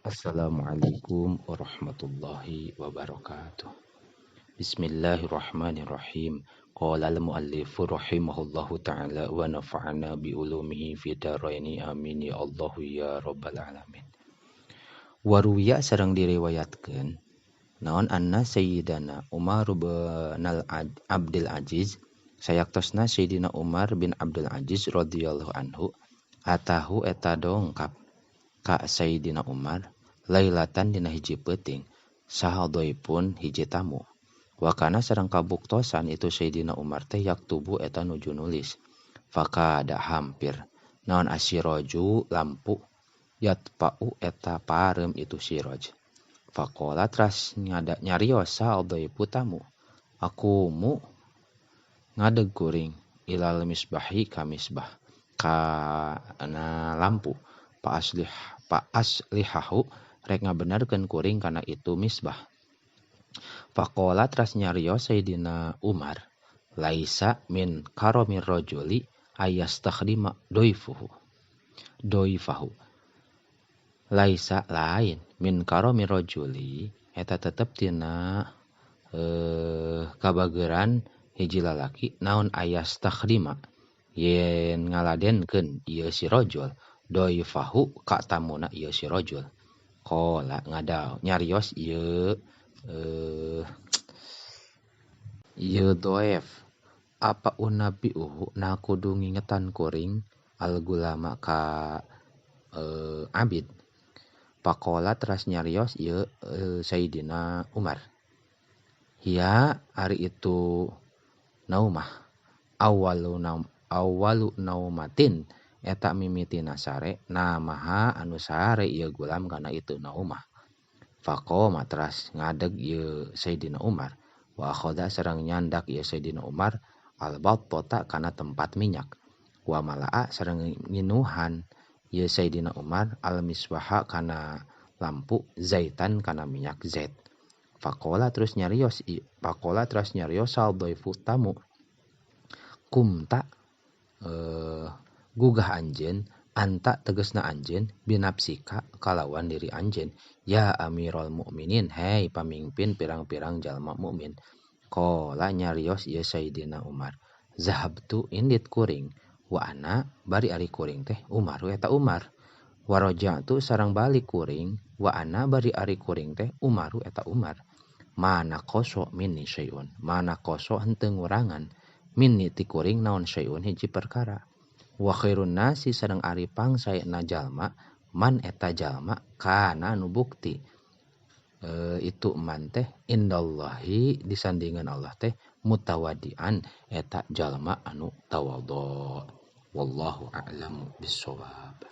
Assalamualaikum warahmatullahi wabarakatuh. Bismillahirrahmanirrahim. Qala al-muallifu rahimahullahu ta'ala wa nafa'ana bi ulumihi fi daraini amin ya Allah ya rabbal alamin. Waruya sareng diriwayatkeun naon anna sayyidana Umar bin Abdul Aziz sayaktosna Sayyidina Umar bin Abdul Aziz radhiyallahu anhu atahu eta dongkap ka Sayyidina Umar lailatan dina hiji peuting sahadoipun hiji tamu. Wakana sareng kabuktosan itu Sayyidina Umar teh yaktubu eta nuju nulis. Fakada hampir naon asiraju lampu yatpa'u eta parem itu siroj. Fakola tras nyarios sahadoipu tamu. Aku mu ngadeg kuring ilal misbahi ka misbah kana lampu pa aslihahu rek ngabenerkeun kuring kana itu misbah. Faqala tras nyarios Sayyidina Umar laisa min karomir rajuli ayastakhdima doifahu laisa lain min karomir rajuli eta tetep tina kabageran hiji lalaki naon ayastakhdima yen ngaladenkeun ieu si rajul doifahu ka tamuna ieu si rajul. Qala ngadaw nyarios ieu doef apa unabiuhu na kudu ngingetan kuring al gulama ka abid. Pakola teras nyarios ieu Sayyidina Umar. Hiya ari itu naumah awalu naumatin eta mimitina sare namaha anu sare ieu gulam kana itu naumah. Faqoma teras ngadeg ieu Sayyidina Umar wa khoda sareng nyandak ieu Sayyidina Umar al-battata kana tempat minyak wa malaa sareng nginuhan ieu Sayyidina Umar al-misbaha kana lampu zaitan kana minyak zait. Faqala terus nyarios saldaifu tamu kumta gugah anjeun anta tegasna anjeun binapsika kalawan diri anjeun ya Amirul Mukminin hei pamimpin pirang-pirang jalma mukmin. Qala nyarios ieu Sayyidina Umar zahabtu indit kuring wa ana bari ari kuring teh Umar eta Umar wa raja'tu sareng balik kuring wa ana bari ari kuring teh Umaru eta Umar. Mana koso minni syai'un mana koso henteu ngurangan minni ti kuring naon syai'un hiji perkara. Wa khairun nasi sareng ari pangsaena jalma man eta jalma kana nu bukti itu man teh indallahi disandingan Allah teh mutawadian eta jalma anu tawadhu. Wallahu a'lamu bissawab.